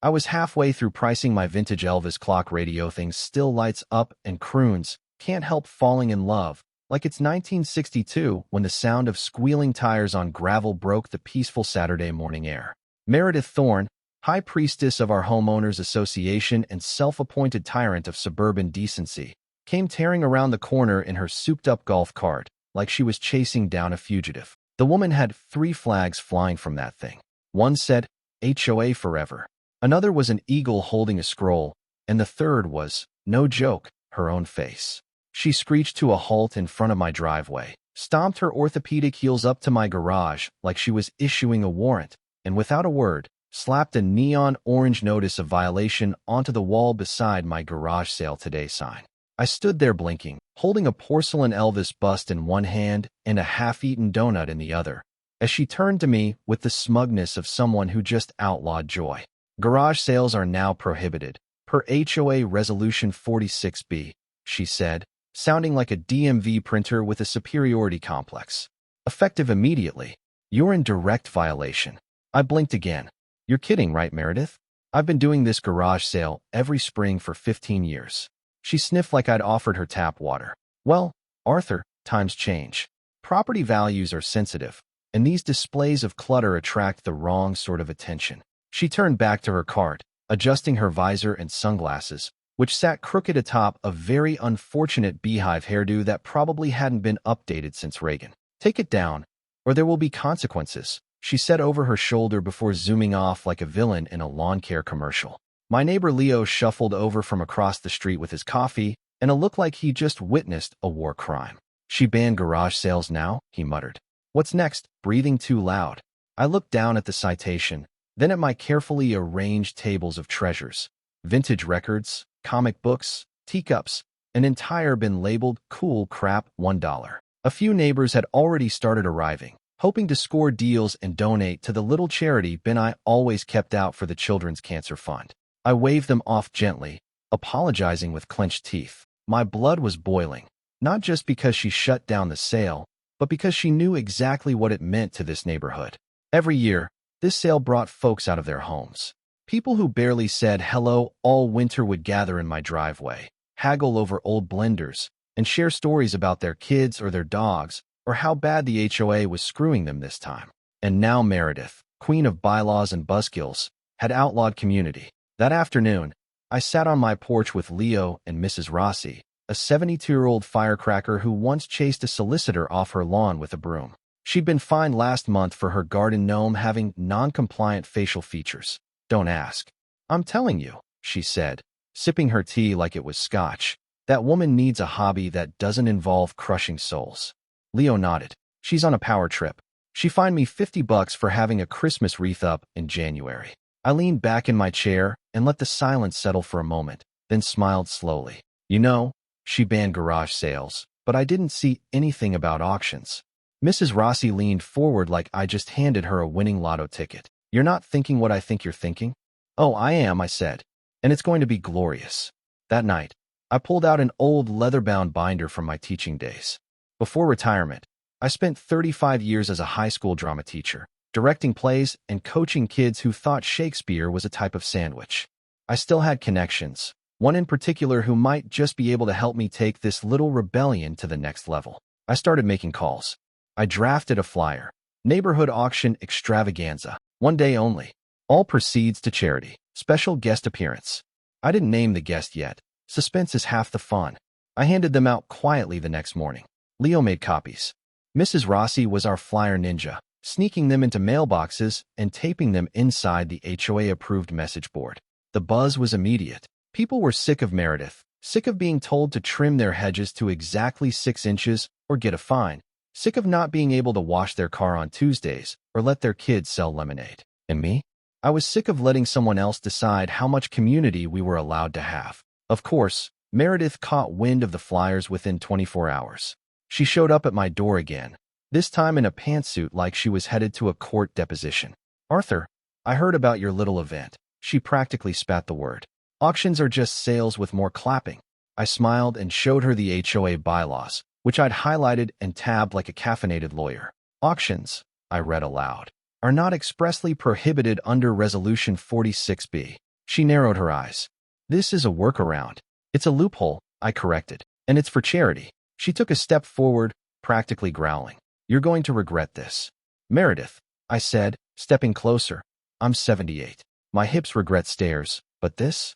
I was halfway through pricing my vintage Elvis clock radio thing still lights up and croons, can't help falling in love, like it's 1962 when the sound of squealing tires on gravel broke the peaceful Saturday morning air. Meredith Thorne, high priestess of our homeowners association and self-appointed tyrant of suburban decency, came tearing around the corner in her souped-up golf cart, like she was chasing down a fugitive. The woman had 3 flags flying from that thing. One said, HOA forever. Another was an eagle holding a scroll, and the third was, no joke, her own face. She screeched to a halt in front of my driveway, stomped her orthopedic heels up to my garage like she was issuing a warrant, and without a word, slapped a neon orange notice of violation onto the wall beside my garage sale today sign. I stood there blinking, holding a porcelain Elvis bust in one hand and a half-eaten donut in the other, as she turned to me with the smugness of someone who just outlawed joy. Garage sales are now prohibited, per HOA Resolution 46B, she said, sounding like a DMV printer with a superiority complex. Effective immediately. You're in direct violation. I blinked again. You're kidding, right, Meredith? I've been doing this garage sale every spring for 15 years. She sniffed like I'd offered her tap water. Well, Arthur, times change. Property values are sensitive, and these displays of clutter attract the wrong sort of attention. She turned back to her cart, adjusting her visor and sunglasses, which sat crooked atop a very unfortunate beehive hairdo that probably hadn't been updated since Reagan. Take it down, or there will be consequences, she said over her shoulder before zooming off like a villain in a lawn care commercial. My neighbor Leo shuffled over from across the street with his coffee and a look like he just witnessed a war crime. She banned garage sales now, he muttered. What's next? Breathing too loud. I looked down at the citation, then at my carefully arranged tables of treasures. Vintage records, comic books, teacups, an entire bin labeled cool crap $1. A few neighbors had already started arriving, hoping to score deals and donate to the little charity bin I always kept out for the Children's Cancer Fund. I waved them off gently, apologizing with clenched teeth. My blood was boiling, not just because she shut down the sale, but because she knew exactly what it meant to this neighborhood. Every year, this sale brought folks out of their homes. People who barely said hello all winter would gather in my driveway, haggle over old blenders, and share stories about their kids or their dogs, or how bad the HOA was screwing them this time. And now Meredith, queen of bylaws and buzzkills, had outlawed community. That afternoon, I sat on my porch with Leo and Mrs. Rossi, a 72-year-old firecracker who once chased a solicitor off her lawn with a broom. She'd been fined last month for her garden gnome having non-compliant facial features. Don't ask. I'm telling you, she said, sipping her tea like it was scotch. That woman needs a hobby that doesn't involve crushing souls. Leo nodded. She's on a power trip. She fined me $50 for having a Christmas wreath up in January. I leaned back in my chair and let the silence settle for a moment, then smiled slowly. You know, she banned garage sales, but I didn't see anything about auctions. Mrs. Rossi leaned forward like I just handed her a winning lotto ticket. You're not thinking what I think you're thinking? Oh, I am, I said, and it's going to be glorious. That night, I pulled out an old leather-bound binder from my teaching days. Before retirement, I spent 35 years as a high school drama teacher, directing plays and coaching kids who thought Shakespeare was a type of sandwich. I still had connections, one in particular who might just be able to help me take this little rebellion to the next level. I started making calls. I drafted a flyer. Neighborhood auction extravaganza. 1 day only. All proceeds to charity. Special guest appearance. I didn't name the guest yet. Suspense is half the fun. I handed them out quietly the next morning. Leo made copies. Mrs. Rossi was our flyer ninja, sneaking them into mailboxes and taping them inside the HOA-approved message board. The buzz was immediate. People were sick of Meredith, sick of being told to trim their hedges to exactly 6 inches or get a fine, sick of not being able to wash their car on Tuesdays or let their kids sell lemonade. And me? I was sick of letting someone else decide how much community we were allowed to have. Of course, Meredith caught wind of the flyers within 24 hours. She showed up at my door again, this time in a pantsuit like she was headed to a court deposition. Arthur, I heard about your little event. She practically spat the word. Auctions are just sales with more clapping. I smiled and showed her the HOA bylaws, which I'd highlighted and tabbed like a caffeinated lawyer. Auctions, I read aloud, are not expressly prohibited under Resolution 46B. She narrowed her eyes. This is a workaround. It's a loophole, I corrected. And it's for charity. She took a step forward, practically growling. You're going to regret this. Meredith, I said, stepping closer. I'm 78. My hips regret stairs, but this,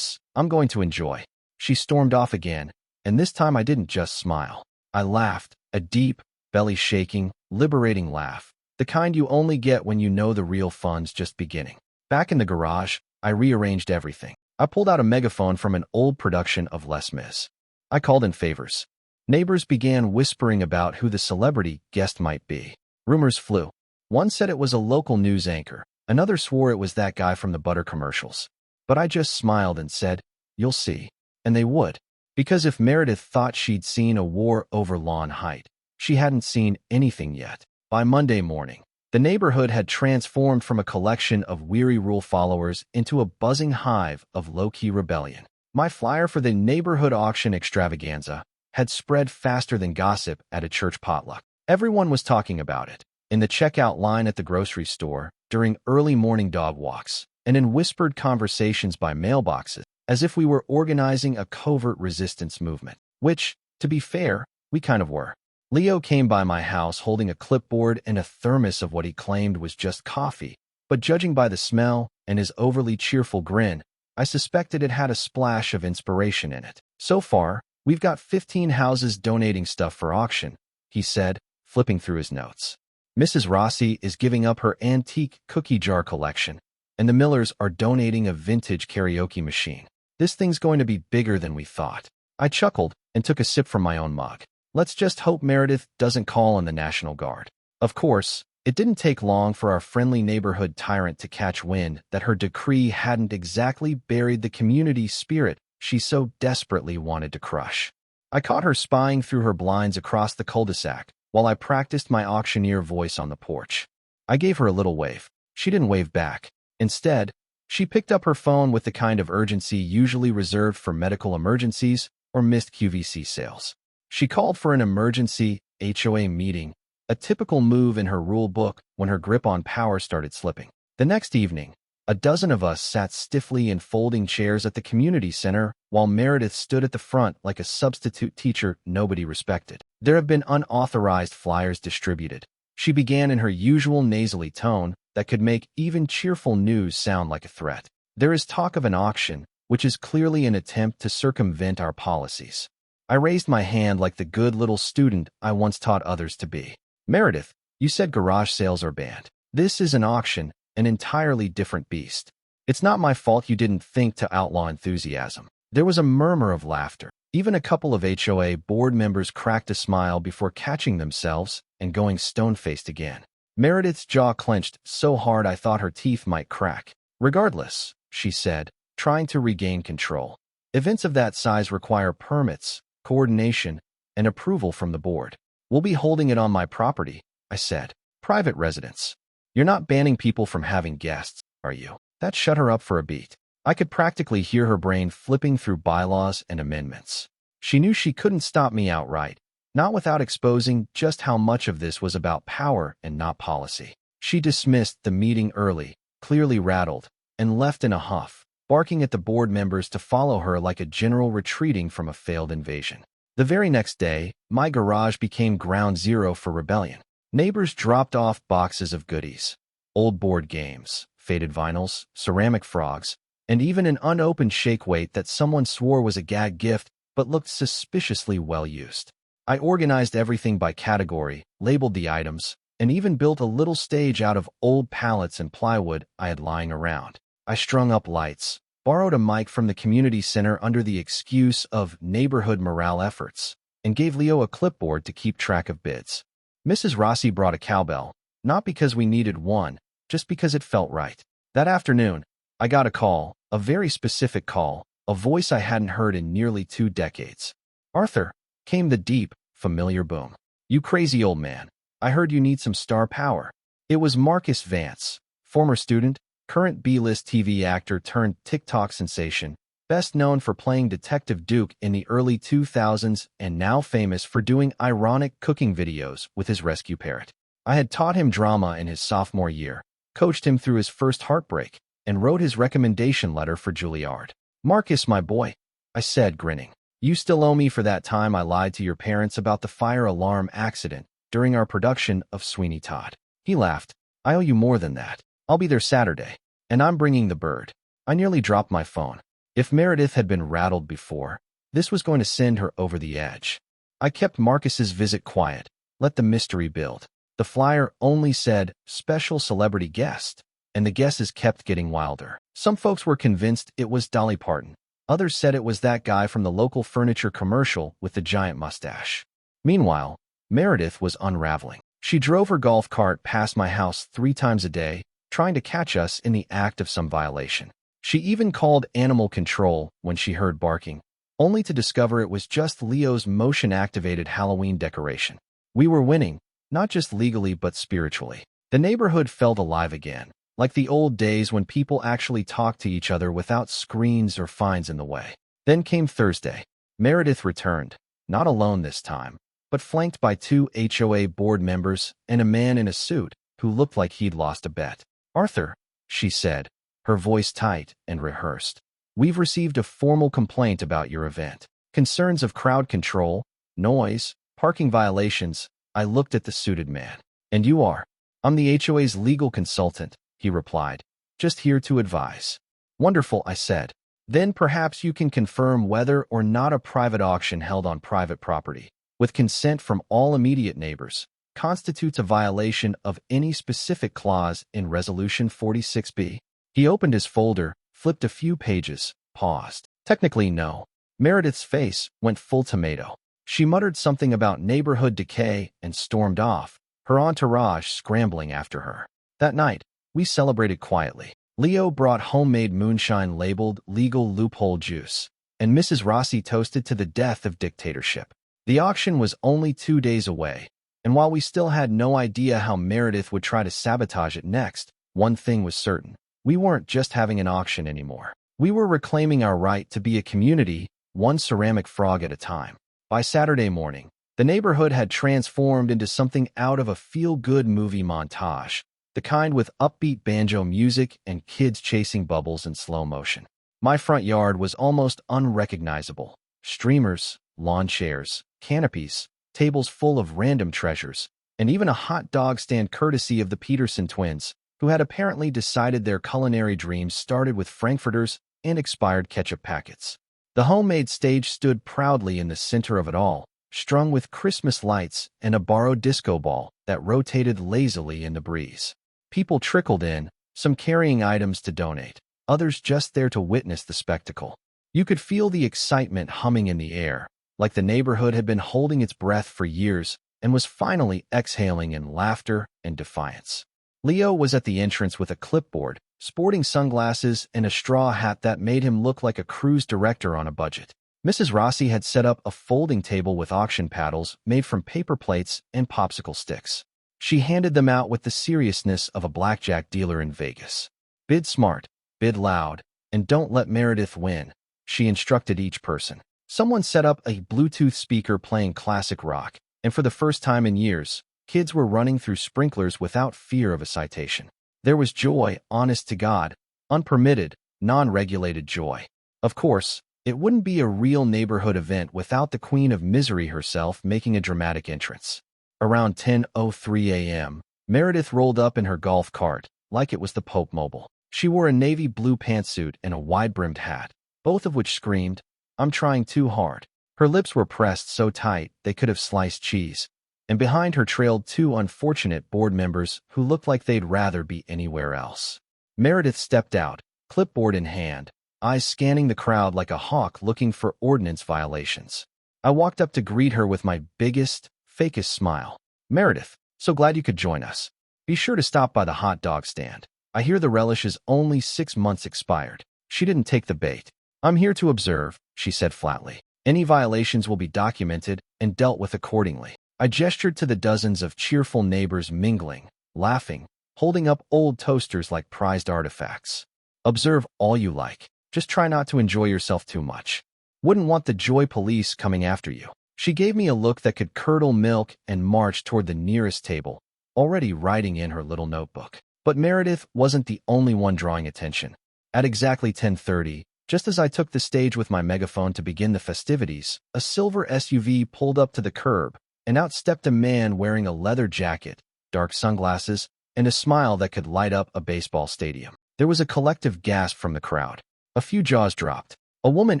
I'm going to enjoy. She stormed off again, and this time I didn't just smile. I laughed, a deep, belly-shaking, liberating laugh, the kind you only get when you know the real fun's just beginning. Back in the garage, I rearranged everything. I pulled out a megaphone from an old production of Les Mis. I called in favors. Neighbors began whispering about who the celebrity guest might be. Rumors flew. One said it was a local news anchor. Another swore it was that guy from the butter commercials. But I just smiled and said, you'll see. And they would. Because if Meredith thought she'd seen a war over Lawn Height, she hadn't seen anything yet. By Monday morning, the neighborhood had transformed from a collection of weary rule followers into a buzzing hive of low-key rebellion. My flyer for the neighborhood auction extravaganza had spread faster than gossip at a church potluck. Everyone was talking about it. In the checkout line at the grocery store, during early morning dog walks, and in whispered conversations by mailboxes, as if we were organizing a covert resistance movement. Which, to be fair, we kind of were. Leo came by my house holding a clipboard and a thermos of what he claimed was just coffee, but judging by the smell and his overly cheerful grin, I suspected it had a splash of inspiration in it. So far, we've got 15 houses donating stuff for auction, he said, flipping through his notes. Mrs. Rossi is giving up her antique cookie jar collection, and the Millers are donating a vintage karaoke machine. This thing's going to be bigger than we thought. I chuckled and took a sip from my own mug. Let's just hope Meredith doesn't call on the National Guard. Of course, it didn't take long for our friendly neighborhood tyrant to catch wind that her decree hadn't exactly buried the community spirit she so desperately wanted to crush. I caught her spying through her blinds across the cul-de-sac while I practiced my auctioneer voice on the porch. I gave her a little wave. She didn't wave back. Instead, she picked up her phone with the kind of urgency usually reserved for medical emergencies or missed QVC sales. She called for an emergency HOA meeting, a typical move in her rule book when her grip on power started slipping. The next evening, a dozen of us sat stiffly in folding chairs at the community center while Meredith stood at the front like a substitute teacher nobody respected. There have been unauthorized flyers distributed. She began in her usual nasally tone that could make even cheerful news sound like a threat. There is talk of an auction, which is clearly an attempt to circumvent our policies. I raised my hand like the good little student I once taught others to be. Meredith, you said garage sales are banned. This is an auction, an entirely different beast. It's not my fault you didn't think to outlaw enthusiasm. There was a murmur of laughter. Even a couple of HOA board members cracked a smile before catching themselves and going stone-faced again. Meredith's jaw clenched so hard I thought her teeth might crack. Regardless, she said, trying to regain control. Events of that size require permits, coordination, and approval from the board. We'll be holding it on my property, I said. Private residence. You're not banning people from having guests, are you? That shut her up for a beat. I could practically hear her brain flipping through bylaws and amendments. She knew she couldn't stop me outright, not without exposing just how much of this was about power and not policy. She dismissed the meeting early, clearly rattled, and left in a huff, barking at the board members to follow her like a general retreating from a failed invasion. The very next day, my garage became ground zero for rebellion. Neighbors dropped off boxes of goodies, old board games, faded vinyls, ceramic frogs, and even an unopened shake weight that someone swore was a gag gift but looked suspiciously well used. I organized everything by category, labeled the items, and even built a little stage out of old pallets and plywood I had lying around. I strung up lights, borrowed a mic from the community center under the excuse of neighborhood morale efforts, and gave Leo a clipboard to keep track of bids. Mrs. Rossi brought a cowbell, not because we needed one, just because it felt right. That afternoon, I got a call, a very specific call, a voice I hadn't heard in nearly 2 decades. Arthur, came the deep, familiar boom. You crazy old man. I heard you need some star power. It was Marcus Vance, former student, current B-list TV actor turned TikTok sensation, best known for playing Detective Duke in the early 2000s and now famous for doing ironic cooking videos with his rescue parrot. I had taught him drama in his sophomore year, coached him through his first heartbreak, and wrote his recommendation letter for Juilliard. "Marcus, my boy," I said, grinning. "You still owe me for that time I lied to your parents about the fire alarm accident during our production of Sweeney Todd." He laughed. "I owe you more than that. I'll be there Saturday, and I'm bringing the bird." I nearly dropped my phone. If Meredith had been rattled before, this was going to send her over the edge. I kept Marcus's visit quiet, let the mystery build. The flyer only said, "Special celebrity guest," and the guesses kept getting wilder. Some folks were convinced it was Dolly Parton. Others said it was that guy from the local furniture commercial with the giant mustache. Meanwhile, Meredith was unraveling. She drove her golf cart past my house 3 times a day, trying to catch us in the act of some violation. She even called animal control when she heard barking, only to discover it was just Leo's motion-activated Halloween decoration. We were winning, not just legally but spiritually. The neighborhood felt alive again, like the old days when people actually talked to each other without screens or fines in the way. Then came Thursday. Meredith returned, not alone this time, but flanked by 2 HOA board members and a man in a suit who looked like he'd lost a bet. "Arthur," she said, her voice tight and rehearsed, "we've received a formal complaint about your event. Concerns of crowd control, noise, parking violations." I looked at the suited man. "And you are?" "I'm the HOA's legal consultant," he replied. "Just here to advise." "Wonderful," I said. "Then perhaps you can confirm whether or not a private auction held on private property, with consent from all immediate neighbors, constitutes a violation of any specific clause in Resolution 46B. He opened his folder, flipped a few pages, paused. "Technically, no." Meredith's face went full tomato. She muttered something about neighborhood decay and stormed off, her entourage scrambling after her. That night, we celebrated quietly. Leo brought homemade moonshine labeled legal loophole juice, and Mrs. Rossi toasted to the death of dictatorship. The auction was only 2 days away, and while we still had no idea how Meredith would try to sabotage it next, one thing was certain. We weren't just having an auction anymore. We were reclaiming our right to be a community, one ceramic frog at a time. By Saturday morning, the neighborhood had transformed into something out of a feel-good movie montage, the kind with upbeat banjo music and kids chasing bubbles in slow motion. My front yard was almost unrecognizable. Streamers, lawn chairs, canopies, tables full of random treasures, and even a hot dog stand courtesy of the Peterson twins, who had apparently decided their culinary dreams started with frankfurters and expired ketchup packets. The homemade stage stood proudly in the center of it all, strung with Christmas lights and a borrowed disco ball that rotated lazily in the breeze. People trickled in, some carrying items to donate, others just there to witness the spectacle. You could feel the excitement humming in the air, like the neighborhood had been holding its breath for years and was finally exhaling in laughter and defiance. Leo was at the entrance with a clipboard, sporting sunglasses and a straw hat that made him look like a cruise director on a budget. Mrs. Rossi had set up a folding table with auction paddles made from paper plates and popsicle sticks. She handed them out with the seriousness of a blackjack dealer in Vegas. "Bid smart, bid loud, and don't let Meredith win," she instructed each person. Someone set up a Bluetooth speaker playing classic rock, and for the first time in years, kids were running through sprinklers without fear of a citation. There was joy, honest to God, unpermitted, non-regulated joy. Of course, it wouldn't be a real neighborhood event without the Queen of Misery herself making a dramatic entrance. Around 10:03 a.m., Meredith rolled up in her golf cart, like it was the Pope Mobile. She wore a navy blue pantsuit and a wide-brimmed hat, both of which screamed, "I'm trying too hard." Her lips were pressed so tight they could have sliced cheese, and behind her trailed 2 unfortunate board members who looked like they'd rather be anywhere else. Meredith stepped out, clipboard in hand, eyes scanning the crowd like a hawk looking for ordinance violations. I walked up to greet her with my biggest, fakest smile. "Meredith, so glad you could join us. Be sure to stop by the hot dog stand. I hear the relish is only 6 months expired." She didn't take the bait. "I'm here to observe," she said flatly. "Any violations will be documented and dealt with accordingly." I gestured to the dozens of cheerful neighbors mingling, laughing, holding up old toasters like prized artifacts. "Observe all you like. Just try not to enjoy yourself too much. Wouldn't want the joy police coming after you." She gave me a look that could curdle milk and marched toward the nearest table, already writing in her little notebook. But Meredith wasn't the only one drawing attention. At exactly 10:30, just as I took the stage with my megaphone to begin the festivities, a silver SUV pulled up to the curb, and out stepped a man wearing a leather jacket, dark sunglasses, and a smile that could light up a baseball stadium. There was a collective gasp from the crowd. A few jaws dropped. A woman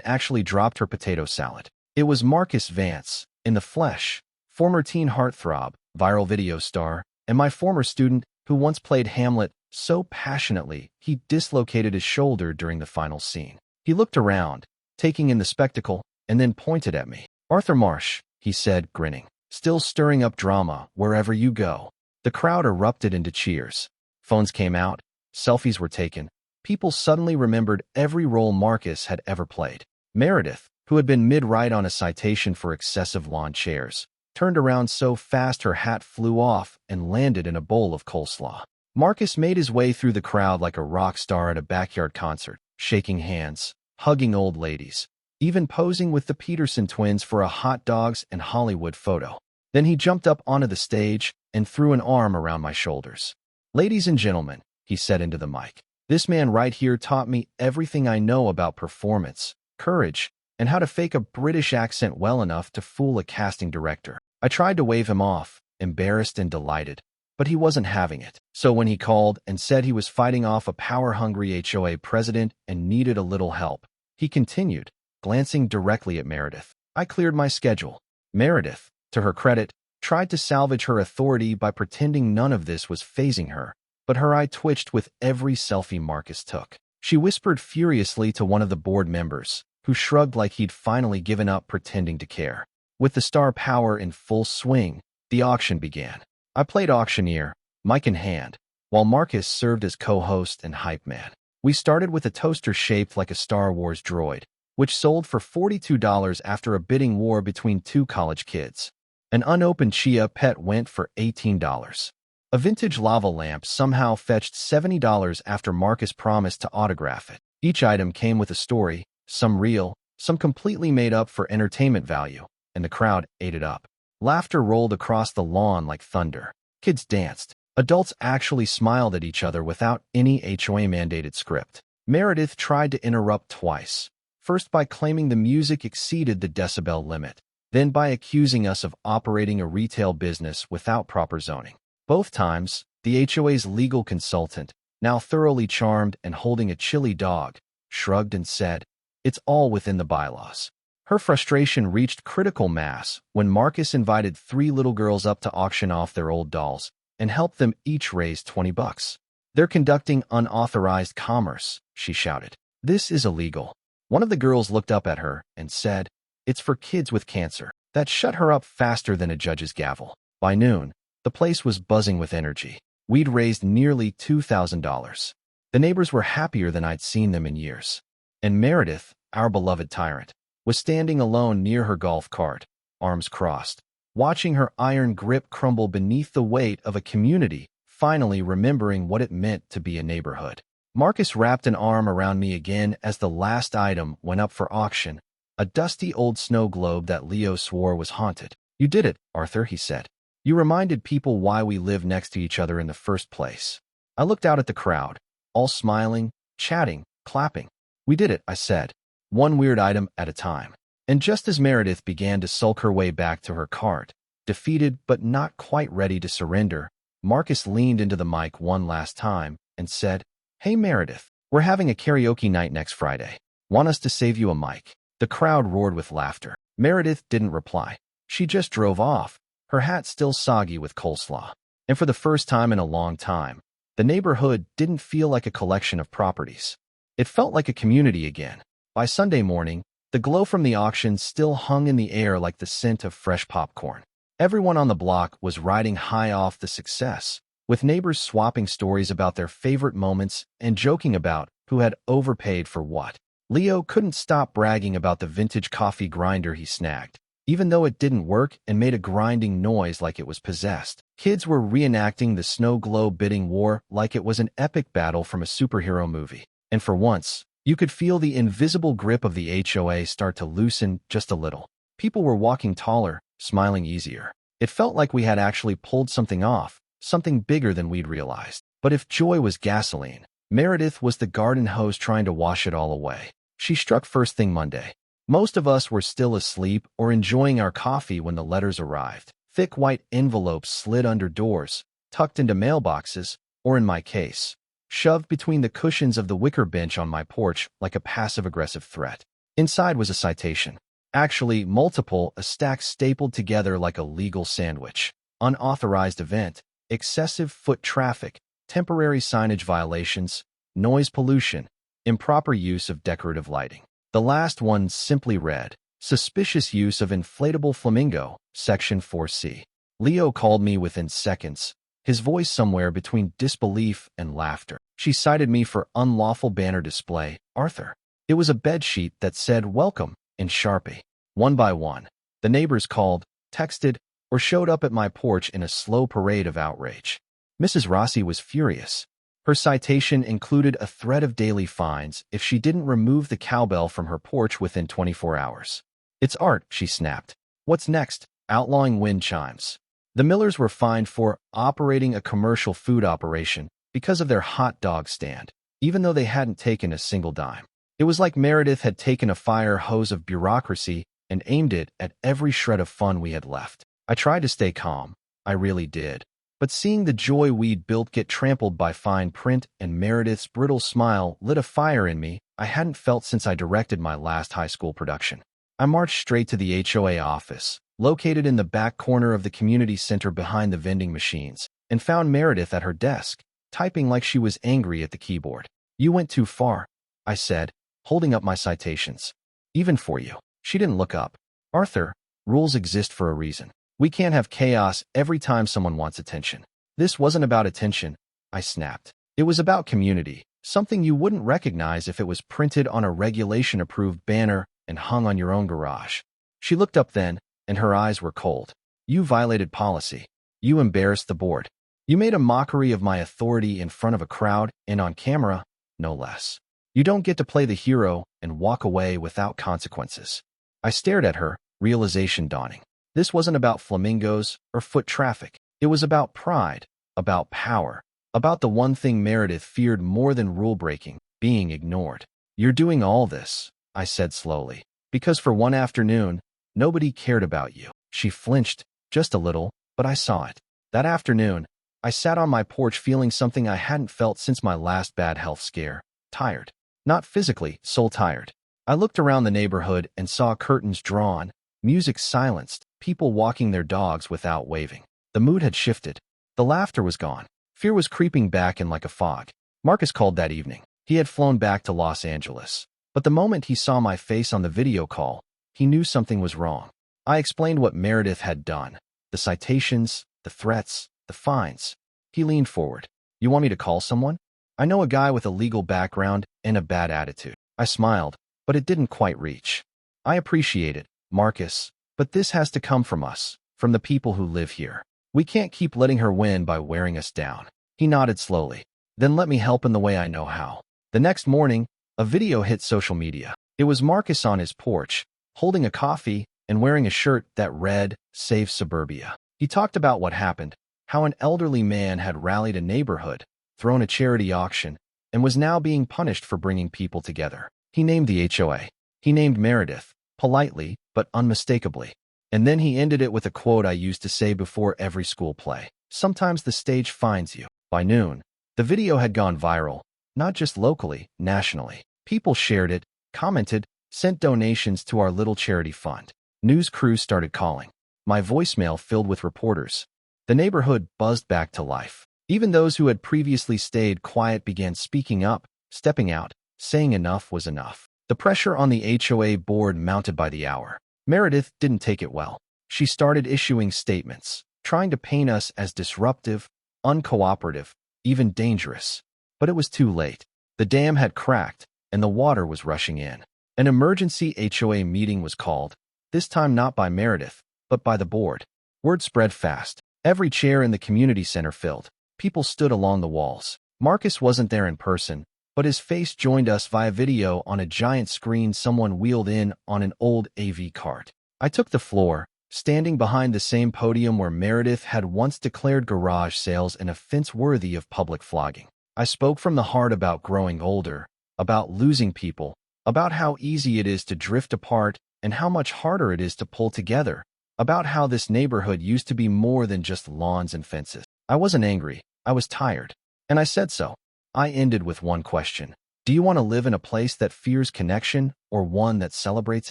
actually dropped her potato salad. It was Marcus Vance, in the flesh, former teen heartthrob, viral video star, and my former student who once played Hamlet so passionately he dislocated his shoulder during the final scene. He looked around, taking in the spectacle, and then pointed at me. "Arthur Marsh," he said, grinning, "still stirring up drama wherever you go." The crowd erupted into cheers. Phones came out, selfies were taken. People suddenly remembered every role Marcus had ever played. Meredith, who had been mid-ride on a citation for excessive lawn chairs, turned around so fast her hat flew off and landed in a bowl of coleslaw. Marcus made his way through the crowd like a rock star at a backyard concert, shaking hands, hugging old ladies, even posing with the Peterson twins for a hot dogs and Hollywood photo. Then he jumped up onto the stage and threw an arm around my shoulders. "Ladies and gentlemen," he said into the mic, "this man right here taught me everything I know about performance, courage, and how to fake a British accent well enough to fool a casting director." I tried to wave him off, embarrassed and delighted, but he wasn't having it. So when he called and said he was fighting off a power-hungry HOA president and needed a little help, he continued, glancing directly at Meredith. I cleared my schedule. Meredith, to her credit, tried to salvage her authority by pretending none of this was fazing her, but her eye twitched with every selfie Marcus took. She whispered furiously to one of the board members, who shrugged like he'd finally given up pretending to care. With the star power in full swing, the auction began. I played auctioneer, mic in hand, while Marcus served as co-host and hype man. We started with a toaster shaped like a Star Wars droid, which sold for $42 after a bidding war between two college kids. An unopened Chia pet went for $18. A vintage lava lamp somehow fetched $70 after Marcus promised to autograph it. Each item came with a story, some real, some completely made up for entertainment value, and the crowd ate it up. Laughter rolled across the lawn like thunder. Kids danced. Adults actually smiled at each other without any HOA-mandated script. Meredith tried to interrupt twice, first by claiming the music exceeded the decibel limit, then by accusing us of operating a retail business without proper zoning. Both times, the HOA's legal consultant, now thoroughly charmed and holding a chilly dog, shrugged and said, "It's all within the bylaws." Her frustration reached critical mass when Marcus invited 3 little girls up to auction off their old dolls and helped them each raise $20. "They're conducting unauthorized commerce," she shouted. "This is illegal." One of the girls looked up at her and said, "It's for kids with cancer." That shut her up faster than a judge's gavel. By noon, the place was buzzing with energy. We'd raised nearly $2,000. The neighbors were happier than I'd seen them in years. And Meredith, our beloved tyrant, was standing alone near her golf cart, arms crossed, watching her iron grip crumble beneath the weight of a community, finally remembering what it meant to be a neighborhood. Marcus wrapped an arm around me again as the last item went up for auction, a dusty old snow globe that Leo swore was haunted. "You did it, Arthur," he said. "You reminded people why we live next to each other in the first place." I looked out at the crowd, all smiling, chatting, clapping. "We did it," I said, one weird item at a time. And just as Meredith began to sulk her way back to her cart, defeated but not quite ready to surrender, Marcus leaned into the mic one last time and said, "Hey Meredith, we're having a karaoke night next Friday. Want us to save you a mic?" The crowd roared with laughter. Meredith didn't reply. She just drove off, her hat still soggy with coleslaw. And for the first time in a long time, the neighborhood didn't feel like a collection of properties. It felt like a community again. By Sunday morning, the glow from the auction still hung in the air like the scent of fresh popcorn. Everyone on the block was riding high off the success, with neighbors swapping stories about their favorite moments and joking about who had overpaid for what. Leo couldn't stop bragging about the vintage coffee grinder he snagged, even though it didn't work and made a grinding noise like it was possessed. Kids were reenacting the snow globe bidding war like it was an epic battle from a superhero movie. And for once, you could feel the invisible grip of the HOA start to loosen just a little. People were walking taller, smiling easier. It felt like we had actually pulled something off, something bigger than we'd realized. But if joy was gasoline, Meredith was the garden hose trying to wash it all away. She struck first thing Monday. Most of us were still asleep or enjoying our coffee when the letters arrived. Thick white envelopes slid under doors, tucked into mailboxes, or in my case, shoved between the cushions of the wicker bench on my porch like a passive-aggressive threat. Inside was a citation. Actually, multiple, a stack stapled together like a legal sandwich. Unauthorized event, excessive foot traffic, temporary signage violations, noise pollution, improper use of decorative lighting. The last one simply read, suspicious use of inflatable flamingo, Section 4C. Leo called me within seconds, his voice somewhere between disbelief and laughter. She cited me for unlawful banner display, Arthur. It was a bedsheet that said welcome in Sharpie. One by one, the neighbors called, texted, or showed up at my porch in a slow parade of outrage. Mrs. Rossi was furious. Her citation included a threat of daily fines if she didn't remove the cowbell from her porch within 24 hours. It's art, she snapped. What's next? Outlawing wind chimes. The Millers were fined for operating a commercial food operation because of their hot dog stand, even though they hadn't taken a single dime. It was like Meredith had taken a fire hose of bureaucracy and aimed it at every shred of fun we had left. I tried to stay calm. I really did. But seeing the joy we'd built get trampled by fine print and Meredith's brittle smile lit a fire in me I hadn't felt since I directed my last high school production. I marched straight to the HOA office, located in the back corner of the community center behind the vending machines, and found Meredith at her desk, typing like she was angry at the keyboard. You went too far, I said, holding up my citations. Even for you. She didn't look up. Arthur, rules exist for a reason. We can't have chaos every time someone wants attention. This wasn't about attention, I snapped. It was about community, something you wouldn't recognize if it was printed on a regulation-approved banner and hung on your own garage. She looked up then, and her eyes were cold. You violated policy. You embarrassed the board. You made a mockery of my authority in front of a crowd and on camera, no less. You don't get to play the hero and walk away without consequences. I stared at her, realization dawning. This wasn't about flamingos or foot traffic. It was about pride, about power, about the one thing Meredith feared more than rule-breaking, being ignored. You're doing all this, I said slowly, because for one afternoon, nobody cared about you. She flinched, just a little, but I saw it. That afternoon, I sat on my porch feeling something I hadn't felt since my last bad health scare. Tired. Not physically, soul-tired. I looked around the neighborhood and saw curtains drawn, music silenced, people walking their dogs without waving. The mood had shifted. The laughter was gone. Fear was creeping back in like a fog. Marcus called that evening. He had flown back to Los Angeles. But the moment he saw my face on the video call, he knew something was wrong. I explained what Meredith had done. The citations, the threats, the fines. He leaned forward. You want me to call someone? I know a guy with a legal background and a bad attitude. I smiled, but it didn't quite reach. I appreciate it, Marcus, but this has to come from us, from the people who live here. We can't keep letting her win by wearing us down. He nodded slowly. Then let me help in the way I know how. The next morning, a video hit social media. It was Marcus on his porch, holding a coffee and wearing a shirt that read, Save Suburbia. He talked about what happened, how an elderly man had rallied a neighborhood, thrown a charity auction, and was now being punished for bringing people together. He named the HOA. He named Meredith, politely, but unmistakably. And then he ended it with a quote I used to say before every school play. Sometimes the stage finds you. By noon, the video had gone viral, not just locally, nationally. People shared it, commented, sent donations to our little charity fund. News crews started calling. My voicemail filled with reporters. The neighborhood buzzed back to life. Even those who had previously stayed quiet began speaking up, stepping out, saying enough was enough. The pressure on the HOA board mounted by the hour. Meredith didn't take it well. She started issuing statements, trying to paint us as disruptive, uncooperative, even dangerous. But it was too late. The dam had cracked, and the water was rushing in. An emergency HOA meeting was called, this time not by Meredith, but by the board. Word spread fast. Every chair in the community center filled. People stood along the walls. Marcus wasn't there in person, but his face joined us via video on a giant screen someone wheeled in on an old AV cart. I took the floor, standing behind the same podium where Meredith had once declared garage sales an offense worthy of public flogging. I spoke from the heart about growing older, about losing people, about how easy it is to drift apart and how much harder it is to pull together, about how this neighborhood used to be more than just lawns and fences. I wasn't angry. I was tired. And I said so. I ended with one question. Do you want to live in a place that fears connection or one that celebrates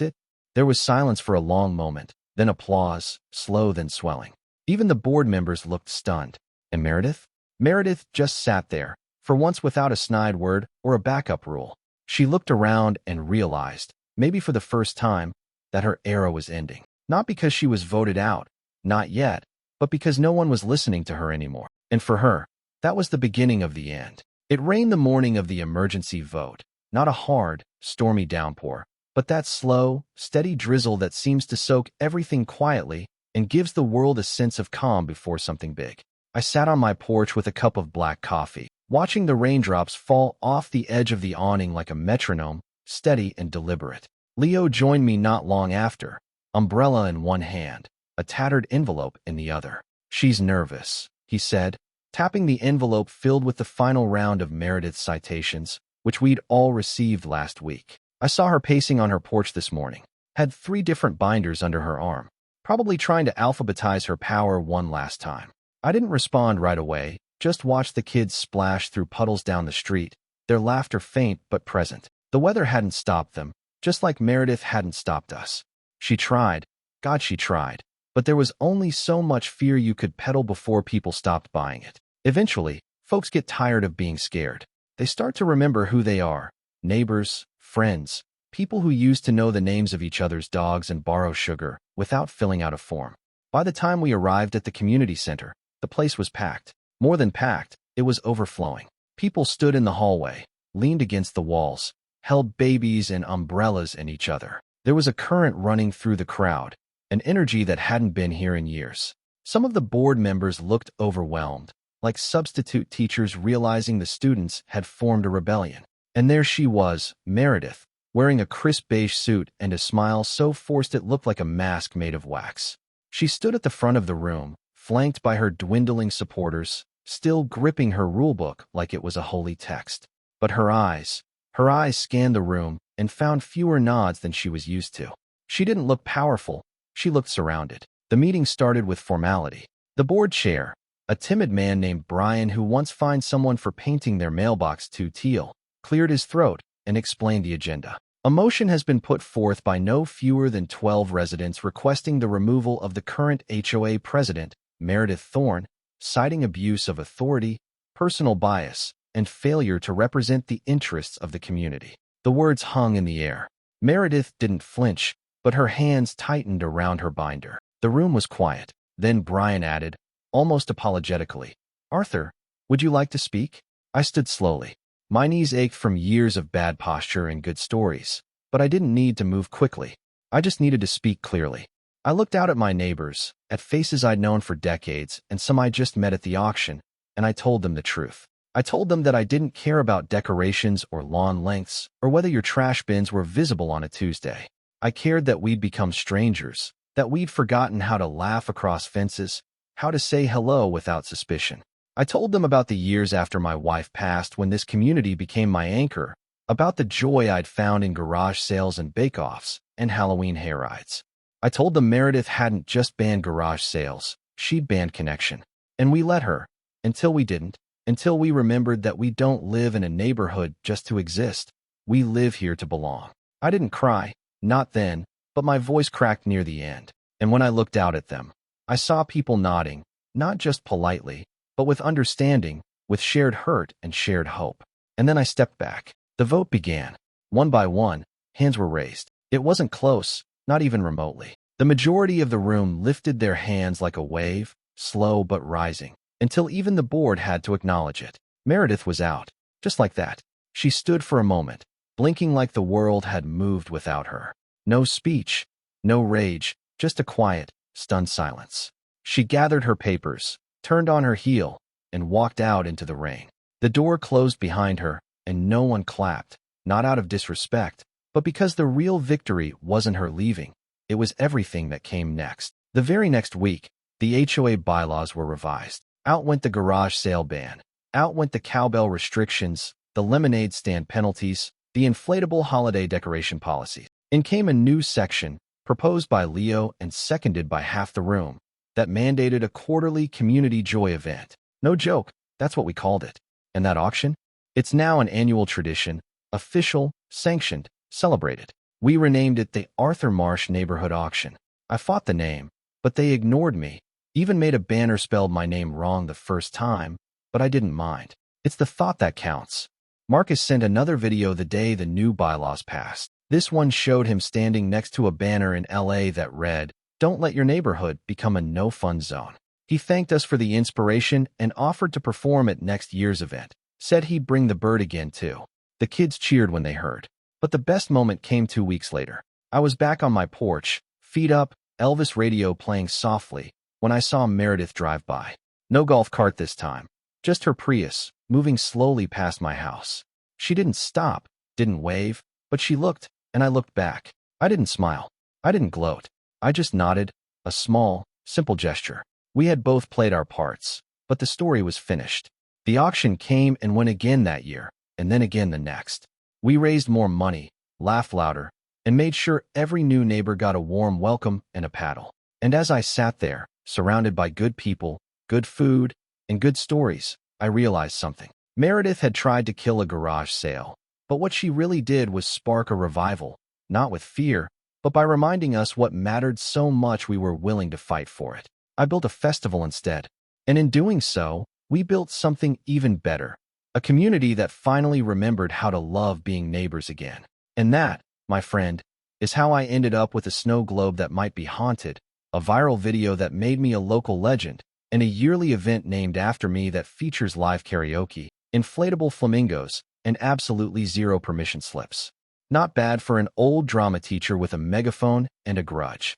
it? There was silence for a long moment, then applause, slow then swelling. Even the board members looked stunned. And Meredith? Meredith just sat there, for once without a snide word or a backup rule. She looked around and realized, maybe for the first time, that her era was ending. Not because she was voted out, not yet, but because no one was listening to her anymore. And for her, that was the beginning of the end. It rained the morning of the emergency vote. Not a hard, stormy downpour, but that slow, steady drizzle that seems to soak everything quietly and gives the world a sense of calm before something big. I sat on my porch with a cup of black coffee, watching the raindrops fall off the edge of the awning like a metronome, steady and deliberate. Leo joined me not long after, umbrella in one hand, a tattered envelope in the other. She's nervous, he said, tapping the envelope filled with the final round of Meredith's citations, which we'd all received last week. I saw her pacing on her porch this morning, had 3 different binders under her arm, probably trying to alphabetize her power one last time. I didn't respond right away, just watched the kids splash through puddles down the street, their laughter faint but present. The weather hadn't stopped them, just like Meredith hadn't stopped us. She tried, God she tried, but there was only so much fear you could peddle before people stopped buying it. Eventually, folks get tired of being scared. They start to remember who they are, neighbors, friends, people who used to know the names of each other's dogs and borrow sugar without filling out a form. By the time we arrived at the community center, the place was packed. More than packed, it was overflowing. People stood in the hallway, leaned against the walls, held babies and umbrellas in each other. There was a current running through the crowd, an energy that hadn't been here in years. Some of the board members looked overwhelmed, like substitute teachers realizing the students had formed a rebellion. And there she was, Meredith, wearing a crisp beige suit and a smile so forced it looked like a mask made of wax. She stood at the front of the room, flanked by her dwindling supporters, still gripping her rulebook like it was a holy text. But her eyes scanned the room and found fewer nods than she was used to. She didn't look powerful, she looked surrounded. The meeting started with formality. The board chair, a timid man named Brian who once fined someone for painting their mailbox too teal, cleared his throat and explained the agenda. A motion has been put forth by no fewer than 12 residents requesting the removal of the current HOA president, Meredith Thorne, citing abuse of authority, personal bias, and failure to represent the interests of the community. The words hung in the air. Meredith didn't flinch, but her hands tightened around her binder. The room was quiet. Then Brian added, almost apologetically, "Arthur, would you like to speak?" I stood slowly. My knees ached from years of bad posture and good stories, but I didn't need to move quickly. I just needed to speak clearly. I looked out at my neighbors, at faces I'd known for decades and some I just met at the auction, and I told them the truth. I told them that I didn't care about decorations or lawn lengths or whether your trash bins were visible on a Tuesday. I cared that we'd become strangers, that we'd forgotten how to laugh across fences, how to say hello without suspicion. I told them about the years after my wife passed when this community became my anchor, about the joy I'd found in garage sales and bake-offs and Halloween hayrides. I told them Meredith hadn't just banned garage sales, she'd banned connection. And we let her, until we didn't, until we remembered that we don't live in a neighborhood just to exist. We live here to belong. I didn't cry, not then, but my voice cracked near the end. And when I looked out at them, I saw people nodding, not just politely, but with understanding, with shared hurt and shared hope. And then I stepped back. The vote began. One by one, hands were raised. It wasn't close, not even remotely. The majority of the room lifted their hands like a wave, slow but rising, until even the board had to acknowledge it. Meredith was out, just like that. She stood for a moment, blinking like the world had moved without her. No speech, no rage, just a quiet, stunned silence. She gathered her papers, turned on her heel, and walked out into the rain. The door closed behind her, and no one clapped, not out of disrespect, but because the real victory wasn't her leaving. It was everything that came next. The very next week, the HOA bylaws were revised. Out went the garage sale ban. Out went the cowbell restrictions, the lemonade stand penalties, the inflatable holiday decoration policy. In came a new section, proposed by Leo and seconded by half the room, that mandated a quarterly community joy event. No joke, that's what we called it. And that auction? It's now an annual tradition, official, sanctioned, celebrated. We renamed it the Arthur Marsh Neighborhood Auction. I fought the name, but they ignored me. Even made a banner spelled my name wrong the first time, but I didn't mind. It's the thought that counts. Marcus sent another video the day the new bylaws passed. This one showed him standing next to a banner in LA that read, "Don't let your neighborhood become a no-fun zone." He thanked us for the inspiration and offered to perform at next year's event. Said he'd bring the bird again too. The kids cheered when they heard. But the best moment came 2 weeks later. I was back on my porch, feet up, Elvis radio playing softly, when I saw Meredith drive by. No golf cart this time. Just her Prius, moving slowly past my house. She didn't stop, didn't wave, but she looked, and I looked back. I didn't smile. I didn't gloat. I just nodded, a small, simple gesture. We had both played our parts, but the story was finished. The auction came and went again that year, and then again the next. We raised more money, laughed louder, and made sure every new neighbor got a warm welcome and a paddle. And as I sat there, surrounded by good people, good food, and good stories, I realized something. Meredith had tried to kill a garage sale, but what she really did was spark a revival, not with fear, but by reminding us what mattered so much we were willing to fight for it. I built a festival instead, and in doing so, we built something even better. A community that finally remembered how to love being neighbors again. And that, my friend, is how I ended up with a snow globe that might be haunted, a viral video that made me a local legend, and a yearly event named after me that features live karaoke, inflatable flamingos, and absolutely zero permission slips. Not bad for an old drama teacher with a megaphone and a grudge.